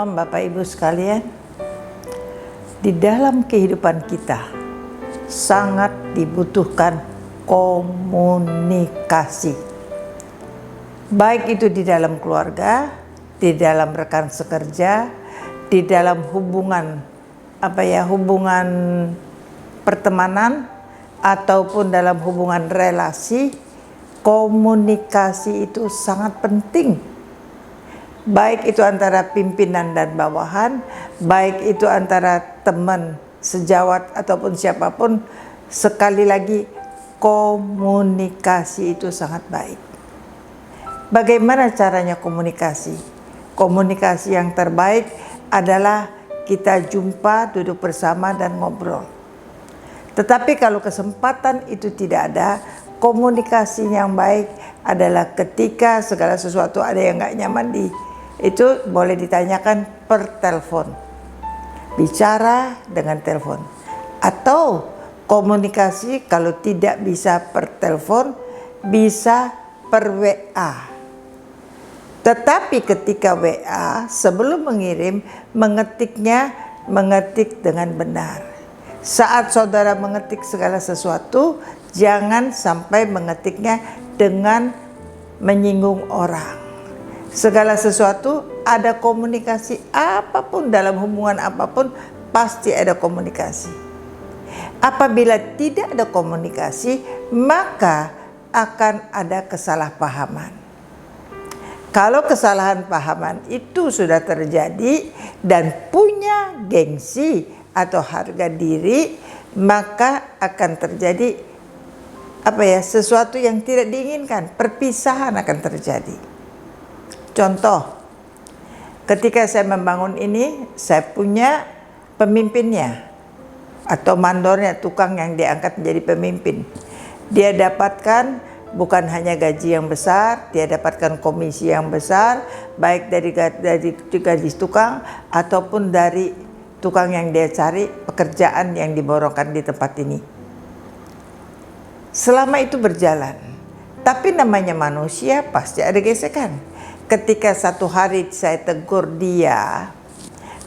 Shalom Bapak Ibu sekalian. Di dalam kehidupan kita sangat dibutuhkan komunikasi. Baik itu di dalam keluarga, di dalam rekan sekerja, di dalam hubungan hubungan pertemanan ataupun dalam hubungan relasi, komunikasi itu sangat penting. Baik itu antara pimpinan dan bawahan, baik itu antara teman, sejawat ataupun siapapun, sekali lagi komunikasi itu sangat baik. Bagaimana caranya komunikasi? Komunikasi yang terbaik adalah kita jumpa, duduk bersama dan ngobrol. Tetapi kalau kesempatan itu tidak ada, komunikasi yang baik adalah ketika segala sesuatu ada yang gak nyaman itu boleh ditanyakan per telepon, bicara dengan telepon, atau komunikasi kalau tidak bisa per telepon bisa per WA. Tetapi ketika WA, sebelum mengirim, mengetik dengan benar. Saat saudara mengetik segala sesuatu, jangan sampai mengetiknya dengan menyinggung orang. Segala sesuatu ada komunikasi, apapun dalam hubungan apapun pasti ada komunikasi. Apabila tidak ada komunikasi, maka akan ada kesalahpahaman. Kalau kesalahan pahaman itu sudah terjadi dan punya gengsi atau harga diri, maka akan terjadi sesuatu yang tidak diinginkan, perpisahan akan terjadi. Contoh, ketika saya membangun ini, saya punya pemimpinnya atau mandornya, tukang yang diangkat menjadi pemimpin. Dia dapatkan bukan hanya gaji yang besar, dia dapatkan komisi yang besar, baik dari gaji tukang ataupun dari tukang yang dia cari, pekerjaan yang diborongkan di tempat ini. Selama itu berjalan, tapi namanya manusia pasti ada gesekan. Ketika satu hari saya tegur dia,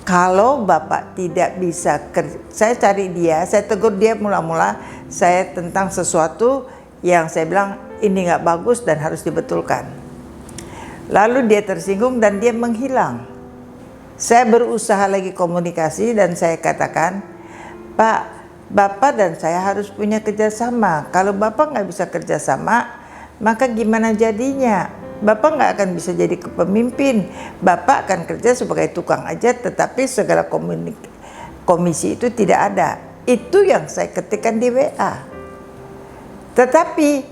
kalau Bapak tidak bisa saya cari dia, saya tegur dia mula-mula saya tentang sesuatu yang saya bilang ini nggak bagus dan harus dibetulkan. Lalu dia tersinggung dan dia menghilang. Saya berusaha lagi komunikasi dan saya katakan, Pak, Bapak dan saya harus punya kerjasama. Kalau Bapak nggak bisa kerjasama, maka gimana jadinya? Bapak nggak akan bisa jadi kepemimpin. Bapak akan kerja sebagai tukang aja, tetapi segala komisi itu tidak ada. Itu yang saya ketikkan di WA. Tetapi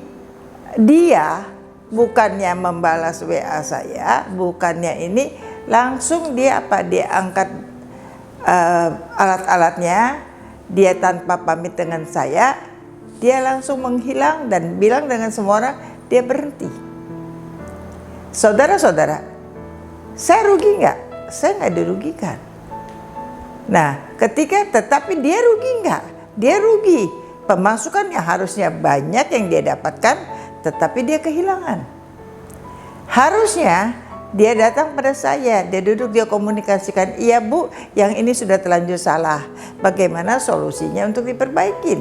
dia bukannya membalas WA saya, bukannya ini, langsung dia angkat alat-alatnya, dia tanpa pamit dengan saya, dia langsung menghilang dan bilang dengan semua orang dia berhenti. Saudara-saudara, saya rugi nggak? Saya nggak dirugikan. Nah, tetapi dia rugi nggak? Dia rugi. Pemasukan yang harusnya banyak yang dia dapatkan, tetapi dia kehilangan. Harusnya dia datang pada saya, dia duduk, dia komunikasikan, iya Bu, yang ini sudah terlanjur salah. Bagaimana solusinya untuk diperbaikin?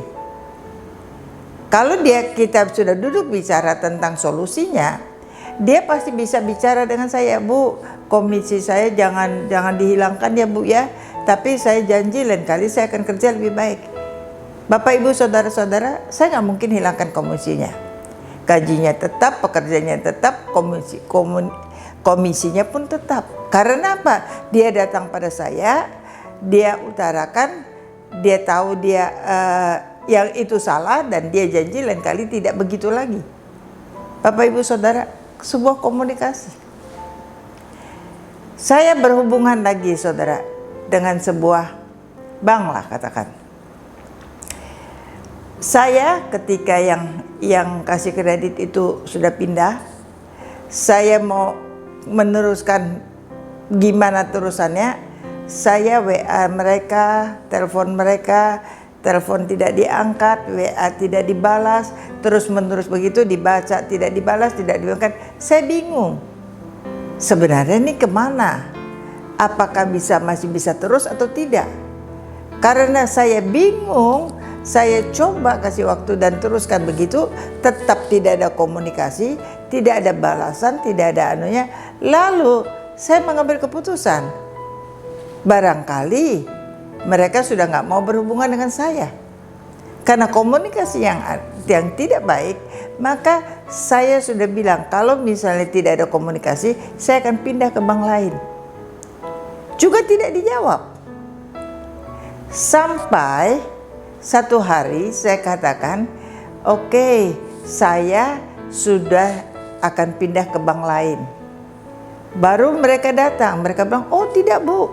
Kalau kita sudah duduk bicara tentang solusinya, dia pasti bisa bicara dengan saya, Bu, komisi saya jangan dihilangkan ya Bu ya, tapi saya janji lain kali saya akan kerja lebih baik. Bapak Ibu saudara-saudara, saya nggak mungkin hilangkan komisinya. Gajinya tetap, pekerjaannya tetap, komisinya pun tetap. Karena apa? Dia datang pada saya, dia utarakan, dia tahu dia yang itu salah dan dia janji lain kali tidak begitu lagi. Bapak Ibu saudara, sebuah komunikasi. Saya berhubungan lagi saudara dengan sebuah bank lah katakan. Saya ketika yang kasih kredit itu sudah pindah, saya mau meneruskan gimana terusannya, saya WA mereka, telepon mereka, telepon tidak diangkat, WA tidak dibalas, terus menerus begitu, dibaca tidak dibalas, tidak diangkat. Saya bingung. Sebenarnya ini kemana? apakah masih bisa terus atau tidak. Karena saya bingung, saya coba kasih waktu dan teruskan begitu, tetap tidak ada komunikasi, tidak ada balasan, tidak ada anunya. Lalu saya mengambil keputusan, barangkali mereka sudah nggak mau berhubungan dengan saya. Karena komunikasi yang tidak baik, maka saya sudah bilang kalau misalnya tidak ada komunikasi, saya akan pindah ke bank lain. Juga tidak dijawab. Sampai satu hari saya katakan, oke, saya sudah akan pindah ke bank lain. Baru mereka datang, mereka bilang, oh tidak Bu,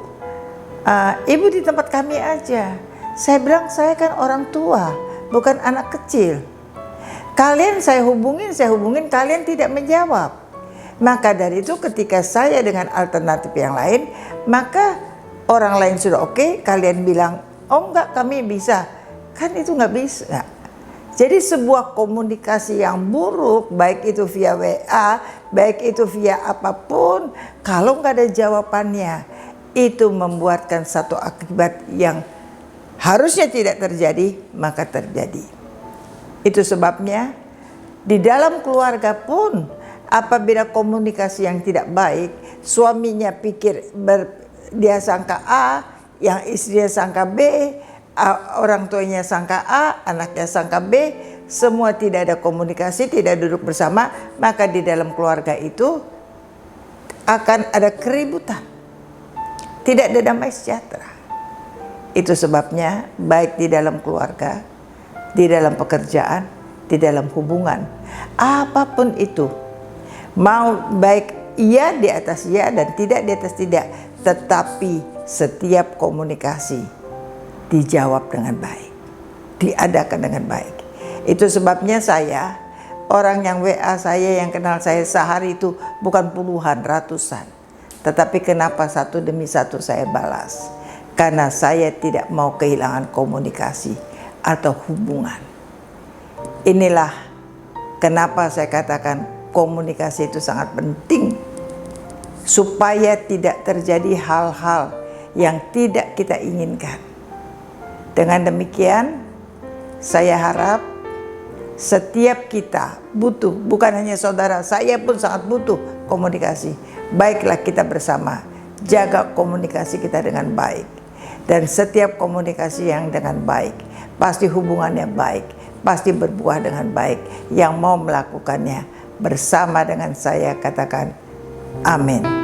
Ibu di tempat kami aja. Saya bilang, saya kan orang tua, bukan anak kecil. Kalian saya hubungin, kalian tidak menjawab. Maka dari itu ketika saya dengan alternatif yang lain, maka orang lain sudah oke, kalian bilang, oh enggak kami bisa. Kan itu enggak bisa. Jadi sebuah komunikasi yang buruk, baik itu via WA, baik itu via apapun, kalau enggak ada jawabannya, itu membuatkan satu akibat yang harusnya tidak terjadi, maka terjadi. Itu sebabnya di dalam keluarga pun apabila komunikasi yang tidak baik, suaminya pikir dia sangka A, yang istrinya sangka B, orang tuanya sangka A, anaknya sangka B, semua tidak ada komunikasi, tidak duduk bersama, maka di dalam keluarga itu akan ada keributan, tidak ada damai sejahtera. Itu sebabnya baik di dalam keluarga, di dalam pekerjaan, di dalam hubungan, apapun itu, mau baik iya di atas iya dan tidak di atas tidak, tetapi setiap komunikasi dijawab dengan baik, diadakan dengan baik. Itu sebabnya saya, orang yang WA saya, yang kenal saya sehari itu bukan puluhan, ratusan. Tetapi kenapa satu demi satu saya balas? Karena saya tidak mau kehilangan komunikasi atau hubungan. Inilah kenapa saya katakan komunikasi itu sangat penting, supaya tidak terjadi hal-hal yang tidak kita inginkan. Dengan demikian, saya harap setiap kita butuh, bukan hanya saudara, saya pun sangat butuh komunikasi. Baiklah kita bersama, jaga komunikasi kita dengan baik. Dan setiap komunikasi yang dengan baik, pasti hubungannya baik, pasti berbuah dengan baik. Yang mau melakukannya bersama dengan saya, katakan amin.